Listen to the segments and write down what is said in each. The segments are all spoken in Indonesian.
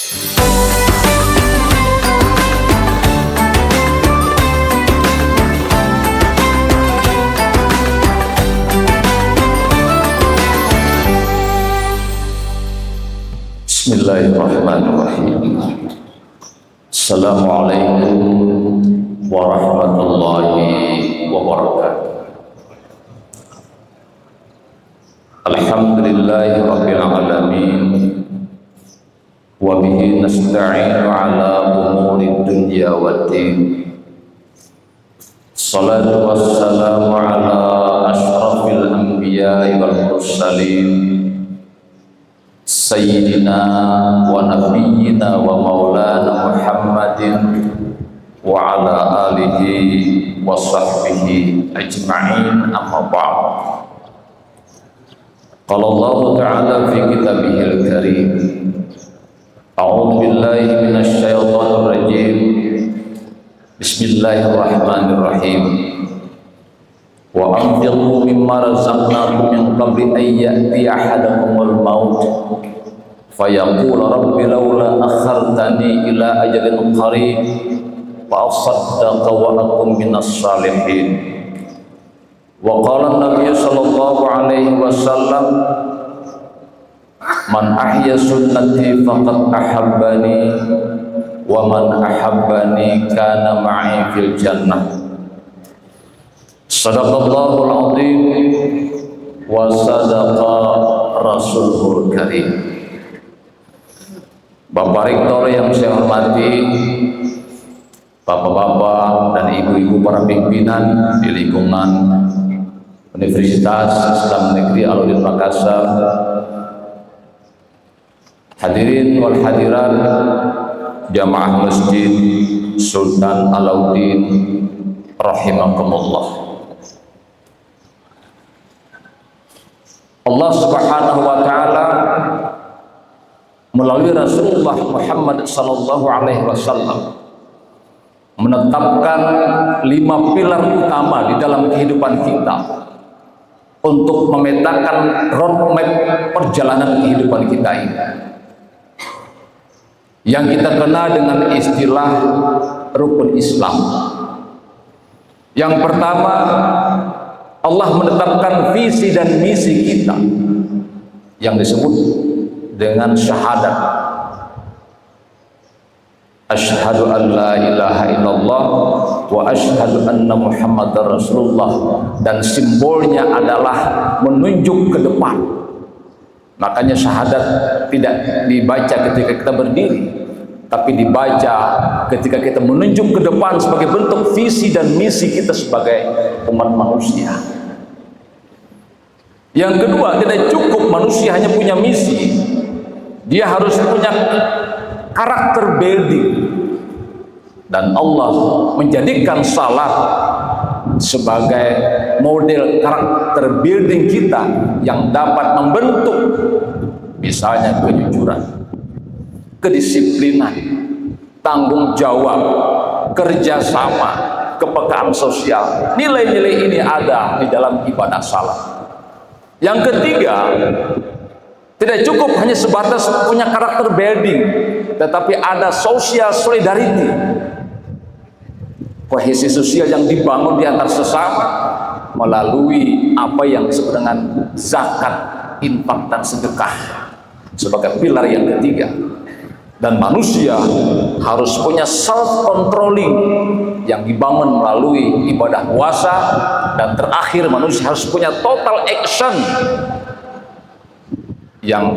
Bismillahirrahmanirrahim. Assalamualaikum warahmatullahi wabarakatuh. Alhamdulillahi rabbil alamin. Wa bihi nasta'inu ala umuri dunya waddin. Salatu wassalamu ala ashrafil anbiya'i wal mursalin. Sayyidina wa nabiyyina wa maulana Muhammadin wa ala alihi wa sahbihi ajma'in, amma ba'd. Qala Allah ta'ala fi kitabihil karim, a'udzu billahi minasy syaithanir rajim. Bismillahirrahmanirrahim. Wa anfiqu mimma razaqnakum min qabli an ya'tiya ahadakumul maut fayaqul rabbi laula akhartani ila ajalin qarib fa asaddaqa wa akun minas salihin. Wa qala an-nabiy sallallahu alaihi wasallam, man ahya sunnati faqad ahabbani wa man ahabbani kana ma'i fil jannah. Sadaqallahul azim wa sadaqa rasulul karim. Bapak Rektor yang saya hormati, bapak-bapak dan ibu-ibu para pimpinan di lingkungan Universitas Islam Negeri Alauddin Makassar, hadirin wal hadirat jamaah Masjid Sultan Alauddin rahimakumullah. Allah Subhanahu wa taala melalui Rasulullah Muhammad sallallahu alaihi wasallam menetapkan 5 pilar utama di dalam kehidupan kita untuk memetakan roadmap perjalanan kehidupan kita ini, yang kita kenal dengan istilah rukun Islam. Yang pertama, Allah menetapkan visi dan misi kita yang disebut dengan syahadat. Asyhadu an la ilaha illallah wa asyhadu anna Muhammadar Rasulullah, dan simbolnya adalah menunjuk ke depan. Makanya syahadat tidak dibaca ketika kita berdiri, tapi dibaca ketika kita menunjuk ke depan sebagai bentuk visi dan misi kita sebagai umat manusia. Yang kedua, tidak cukup manusia hanya punya misi, dia harus punya karakter building. Dan Allah menjadikan salat sebagai model karakter building kita yang dapat membentuk misalnya kejujuran, kedisiplinan, tanggung jawab, kerjasama, kepekaan sosial. Nilai-nilai ini ada di dalam ibadah salat. Yang ketiga, tidak cukup hanya sebatas punya karakter building, tetapi ada social solidarity, kohesi sosial yang dibangun di antar sesama melalui apa yang disebut dengan zakat, infak, dan sedekah sebagai pilar yang ketiga. Dan manusia harus punya self controlling yang dibangun melalui ibadah puasa. Dan terakhir, manusia harus punya total action yang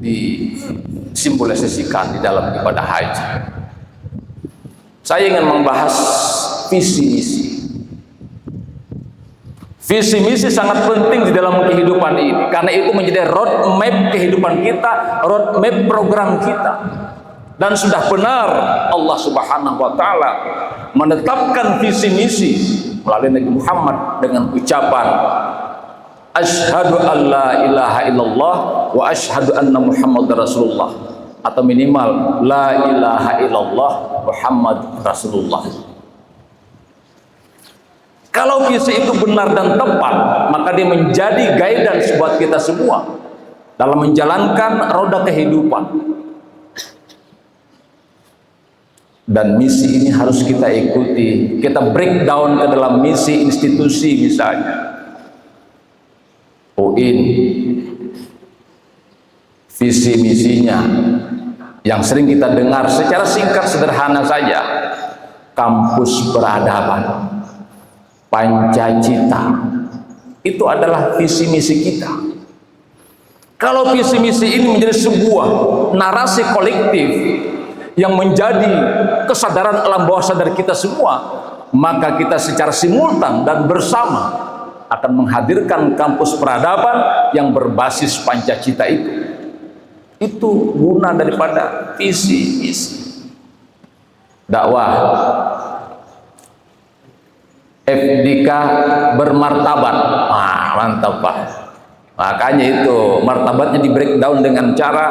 disimbolisasikan di dalam ibadah haji. Saya ingin membahas visi misi. Visi misi sangat penting di dalam kehidupan ini, karena itu menjadi roadmap kehidupan kita, roadmap program kita. Dan sudah benar Allah Subhanahu wa taala menetapkan visi misi melalui Nabi Muhammad dengan ucapan asyhadu an la ilaha illallah wa asyhadu anna Muhammadar Rasulullah, atau minimal la ilaha illallah Muhammad Rasulullah. Kalau visi itu benar dan tepat, maka dia menjadi guidance buat kita semua dalam menjalankan roda kehidupan. dan misi ini harus kita ikuti. Kita breakdown ke dalam misi institusi, misalnya UIN, visi misinya yang sering kita dengar secara singkat sederhana saja, kampus peradaban, Pancacita. Itu adalah visi misi kita. Kalau visi misi ini menjadi sebuah narasi kolektif yang menjadi kesadaran alam bawah sadar kita semua, maka kita secara simultan dan bersama akan menghadirkan kampus peradaban yang berbasis Pancacita itu. Itu guna daripada visi misi dakwah FDK bermartabat. Mantap Pak. Makanya itu martabatnya di breakdown dengan cara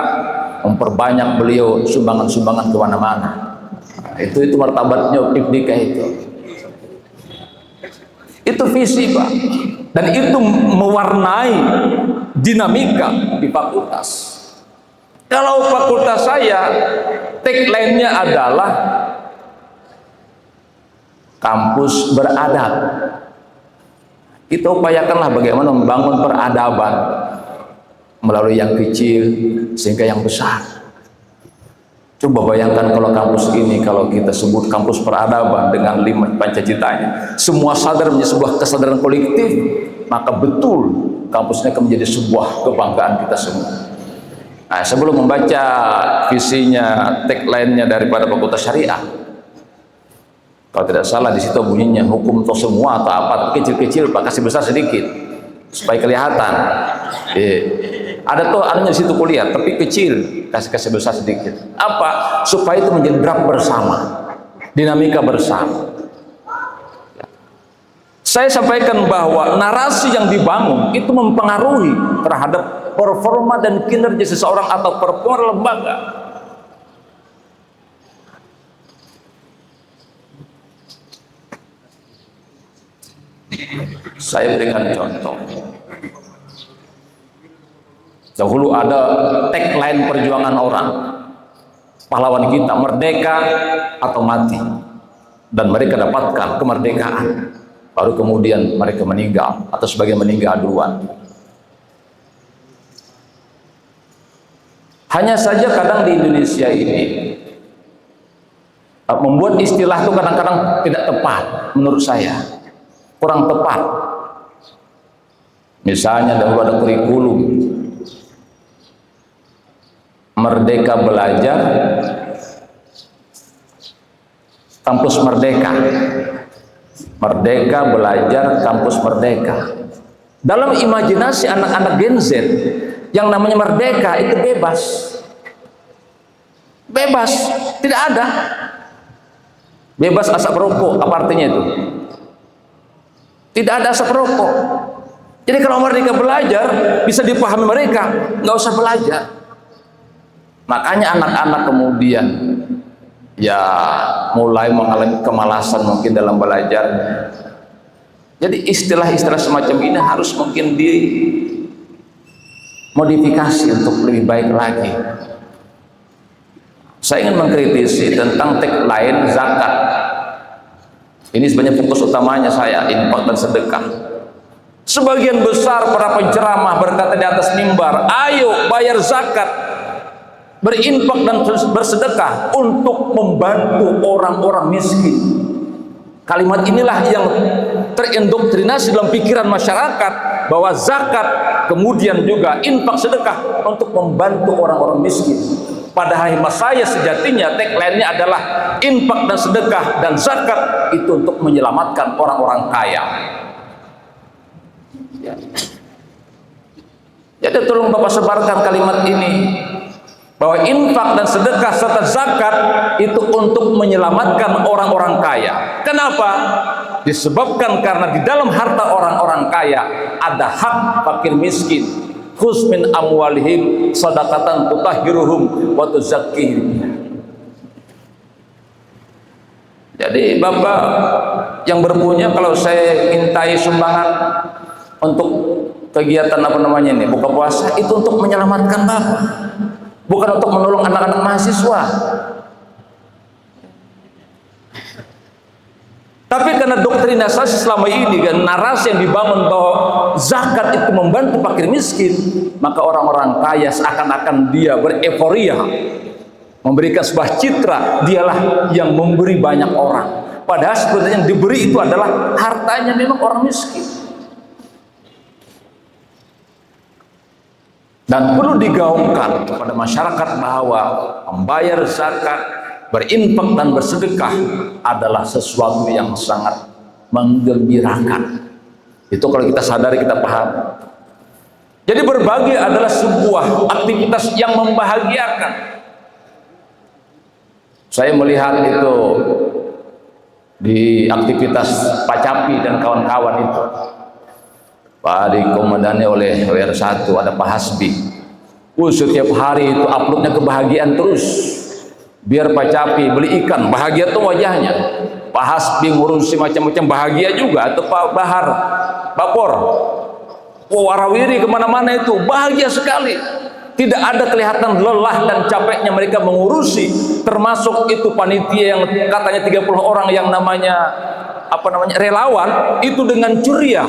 memperbanyak beliau sumbangan-sumbangan ke mana-mana. Itu martabatnya FDK itu. Itu visi Pak. Dan itu mewarnai dinamika di fakultas. Kalau fakultas saya tagline-nya adalah kampus beradab. Kita upayakanlah bagaimana membangun peradaban melalui yang kecil sehingga yang besar. Coba bayangkan kalau kampus ini, kalau kita sebut kampus peradaban dengan 5 Pancacitanya, semua sadar menjadi sebuah kesadaran kolektif, maka betul kampusnya akan menjadi sebuah kebanggaan kita semua. Nah, sebelum membaca visinya, tagline-nya daripada Fakultas Syariah, kalau tidak salah di situ bunyinya hukum atau semua atau apa, kecil-kecil Pak, kasih besar sedikit supaya kelihatan. Ada tuh anunya di situ kuliah, tapi kecil, kasih besar sedikit. Apa? Supaya itu menjadi draft bersama, dinamika bersama. Saya sampaikan bahwa narasi yang dibangun itu mempengaruhi terhadap performa dan kinerja seseorang atau performa lembaga. Saya berikan contoh. Dahulu ada tagline perjuangan orang, pahlawan kita, merdeka atau mati, dan mereka dapatkan kemerdekaan. Baru kemudian mereka meninggal atau sebagian meninggal duluan. Hanya saja kadang di Indonesia ini membuat istilah itu kadang-kadang tidak tepat menurut saya, kurang tepat. Misalnya dahulu ada kurikulum Merdeka Belajar, Kampus Merdeka. Merdeka Belajar, Kampus Merdeka. Dalam imajinasi anak-anak Gen Z, yang namanya merdeka itu bebas. Bebas, tidak ada. Bebas asap rokok, apa artinya itu? Tidak ada asap rokok. Jadi kalau merdeka belajar, bisa dipahami mereka, nggak usah belajar. Makanya anak-anak kemudian ya mulai mengalami kemalasan mungkin dalam belajar. Jadi istilah-istilah semacam ini harus mungkin dimodifikasi untuk lebih baik lagi. Saya ingin mengkritisi tentang tagline zakat. Ini sebenarnya fokus utamanya saya, infak dan sedekah. Sebagian besar para penceramah berkata di atas mimbar, ayo bayar zakat, berinfak dan bersedekah untuk membantu orang-orang miskin. Kalimat inilah yang terindoktrinasi dalam pikiran masyarakat, bahwa zakat kemudian juga infak sedekah untuk membantu orang-orang miskin. Padahal hemat saya sejatinya tagline-nya adalah infak dan sedekah dan zakat itu untuk menyelamatkan orang-orang kaya. Jadi tolong Bapak sebarkan kalimat ini, bahwa infak dan sedekah serta zakat itu untuk menyelamatkan orang-orang kaya. Kenapa? Disebabkan karena di dalam harta orang-orang kaya ada hak fakir miskin. Khuz min amwalihim sadaqatan tutahhiruhum wa tuzakkihim. Jadi Bapak yang berpunya, kalau saya mintai sumbangan untuk kegiatan apa namanya ini, buka puasa, itu untuk menyelamatkan Bapak, bukan untuk menolong anak-anak mahasiswa. Tapi karena doktrinasi selama ini kan, narasi yang dibangun bahwa zakat itu membantu fakir miskin, maka orang-orang kaya seakan-akan dia bereforia, memberikan sebuah citra dialah yang memberi banyak orang, padahal sebenarnya yang diberi itu adalah hartanya memang orang miskin. Dan perlu digaungkan kepada masyarakat bahwa membayar zakat, berinfak dan bersedekah adalah sesuatu yang sangat menggembirakan. Itu kalau kita sadari, kita paham. Jadi berbagi adalah sebuah aktivitas yang membahagiakan. Saya melihat itu di aktivitas Pak Capi dan kawan-kawan itu. Pak dikomandani oleh WR1, ada Pak Hasbi. Setiap hari itu uploadnya kebahagiaan terus. Biar Pak Capi beli ikan, bahagia tuh wajahnya. Pak Hasbi ngurusi macam-macam, bahagia juga. Atau Pak Bahar, Bapor, warawiri kemana-mana itu, bahagia sekali. Tidak ada kelihatan lelah dan capeknya mereka mengurusi. Termasuk itu panitia yang katanya 30 orang yang namanya relawan, itu dengan ceria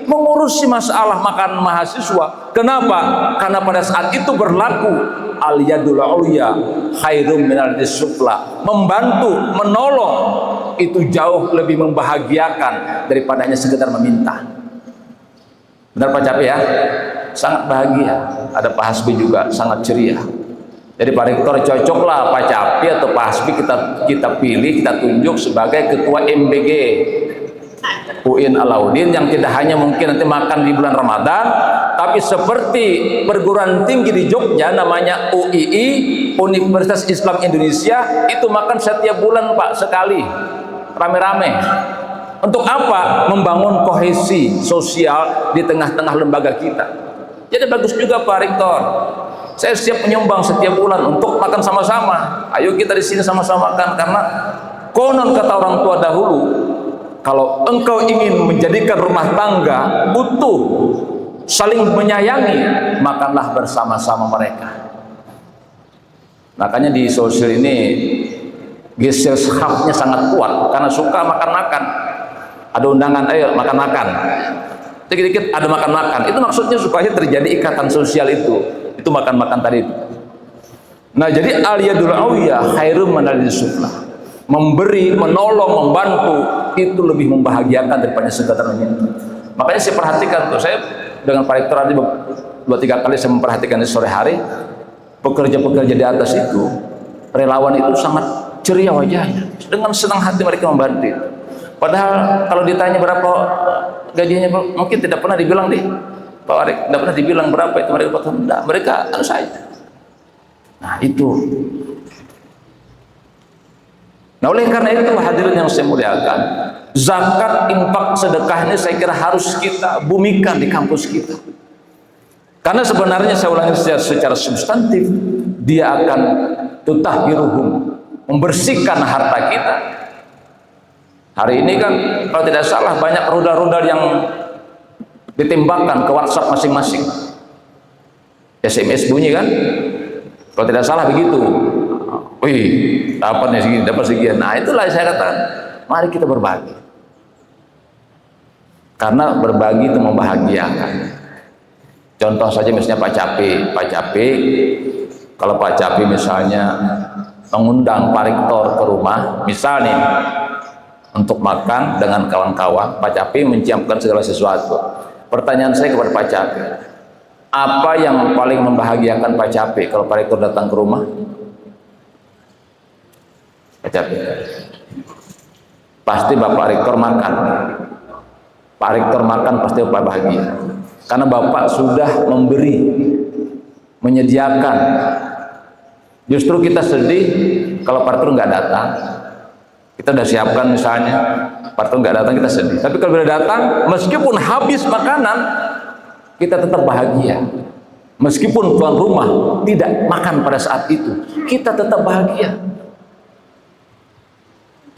mengurusi masalah makan mahasiswa. Kenapa? Karena pada saat itu berlaku al-yadul ulya khairum minal sufla. Membantu, menolong itu jauh lebih membahagiakan daripada hanya sekedar meminta. Benar Pak Capi ya? Sangat bahagia. Ada Pak Hasbi juga sangat ceria. Jadi Pak Rektor cocoklah Pak Capi atau Pak Hasbi kita pilih, kita tunjuk sebagai ketua MBG UIN Alauddin, yang tidak hanya mungkin nanti makan di bulan Ramadan, tapi seperti perguruan tinggi di Jogja namanya UII, Universitas Islam Indonesia, itu makan setiap bulan Pak, sekali rame-rame. Untuk apa? Membangun kohesi sosial di tengah-tengah lembaga kita. Jadi bagus juga Pak Rektor, saya siap menyumbang setiap bulan untuk makan sama-sama. Ayo kita di sini sama-sama makan, karena konon kata orang tua dahulu, kalau engkau ingin menjadikan rumah tangga utuh, saling menyayangi, makanlah bersama-sama mereka. Makanya di sosial ini gesellschaftnya sangat kuat, karena suka makan-makan. Ada undangan, ayo makan-makan. Dikit-dikit ada makan-makan. Itu maksudnya supaya terjadi ikatan sosial itu makan-makan tadi itu. Nah, jadi al-yadul ulya khairum minal sufla. Memberi, menolong, membantu itu lebih membahagiakan daripada sekedar meminta. Makanya saya perhatikan tuh, saya dengan Pak Rektor tadi 2-3 kali saya memperhatikan di sore hari, pekerja-pekerja di atas itu, relawan itu sangat ceria wajahnya, dengan senang hati mereka membantu. Padahal kalau ditanya berapa gajinya, mungkin tidak pernah dibilang deh Pak Arek, tidak pernah dibilang berapa itu mereka potong, enggak, mereka anu saja. Nah itu. Nah oleh karena itu hadirin yang saya muliakan, zakat, infak, sedekah ini saya kira harus kita bumikan di kampus kita. Karena sebenarnya saya ulangi secara substantif, dia akan tutahhiruhum, membersihkan harta kita. Hari ini kan kalau tidak salah banyak rudal-rudal yang ditembakkan ke WhatsApp masing-masing. SMS bunyi kan? Kalau tidak salah begitu. Wih, dapatnya segini, dapat sekian. Nah, itulah saya katakan, mari kita berbagi. Karena berbagi itu membahagiakan. Contoh saja misalnya Pak Capi, kalau Pak Capi misalnya mengundang Pak Rektor ke rumah, misalnya untuk makan dengan kawan-kawan, Pak Capi menyiapkan segala sesuatu. Pertanyaan saya kepada Pak Capi, apa yang paling membahagiakan Pak Capi kalau Pak Rektor datang ke rumah? Pak Capi, pasti Bapak Rektor makan. Pak Rektor makan pasti Bapak bahagia, karena Bapak sudah memberi, menyediakan. Justru kita sedih kalau Pak Rektor nggak datang. Kita udah siapkan misalnya, Pak Rektor nggak datang, kita sedih. Tapi kalau dia datang, meskipun habis makanan, kita tetap bahagia. Meskipun tuan rumah tidak makan pada saat itu, kita tetap bahagia.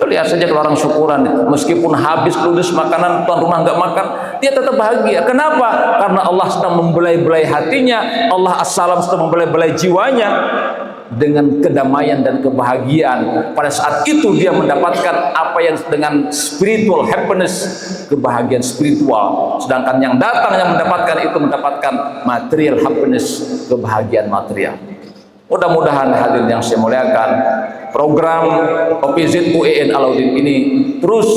Lihat saja kalau orang syukuran, meskipun habis ludes makanan, tuan rumah nggak makan, dia tetap bahagia. Kenapa? Karena Allah sedang membelai-belai hatinya, Allah as-salam sedang membelai-belai jiwanya. dengan kedamaian dan kebahagiaan. Pada saat itu dia mendapatkan apa yang dengan spiritual happiness, kebahagiaan spiritual. Sedangkan yang datang yang mendapatkan itu mendapatkan material happiness, kebahagiaan material. Mudah-mudahan hadirin yang saya muliakan, program OPZ UEN Alauddin ini terus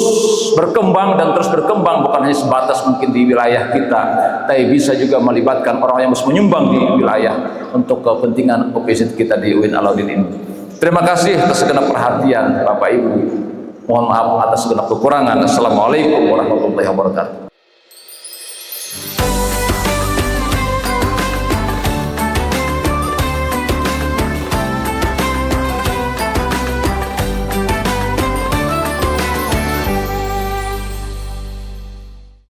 berkembang dan terus berkembang, bukan hanya sebatas mungkin di wilayah kita, tapi bisa juga melibatkan orang yang bisa menyumbang di wilayah untuk kepentingan OPZ kita di UEN Alauddin ini. Terima kasih atas segenap perhatian Bapak Ibu. Mohon maaf atas segenap kekurangan. Assalamualaikum warahmatullahi wabarakatuh.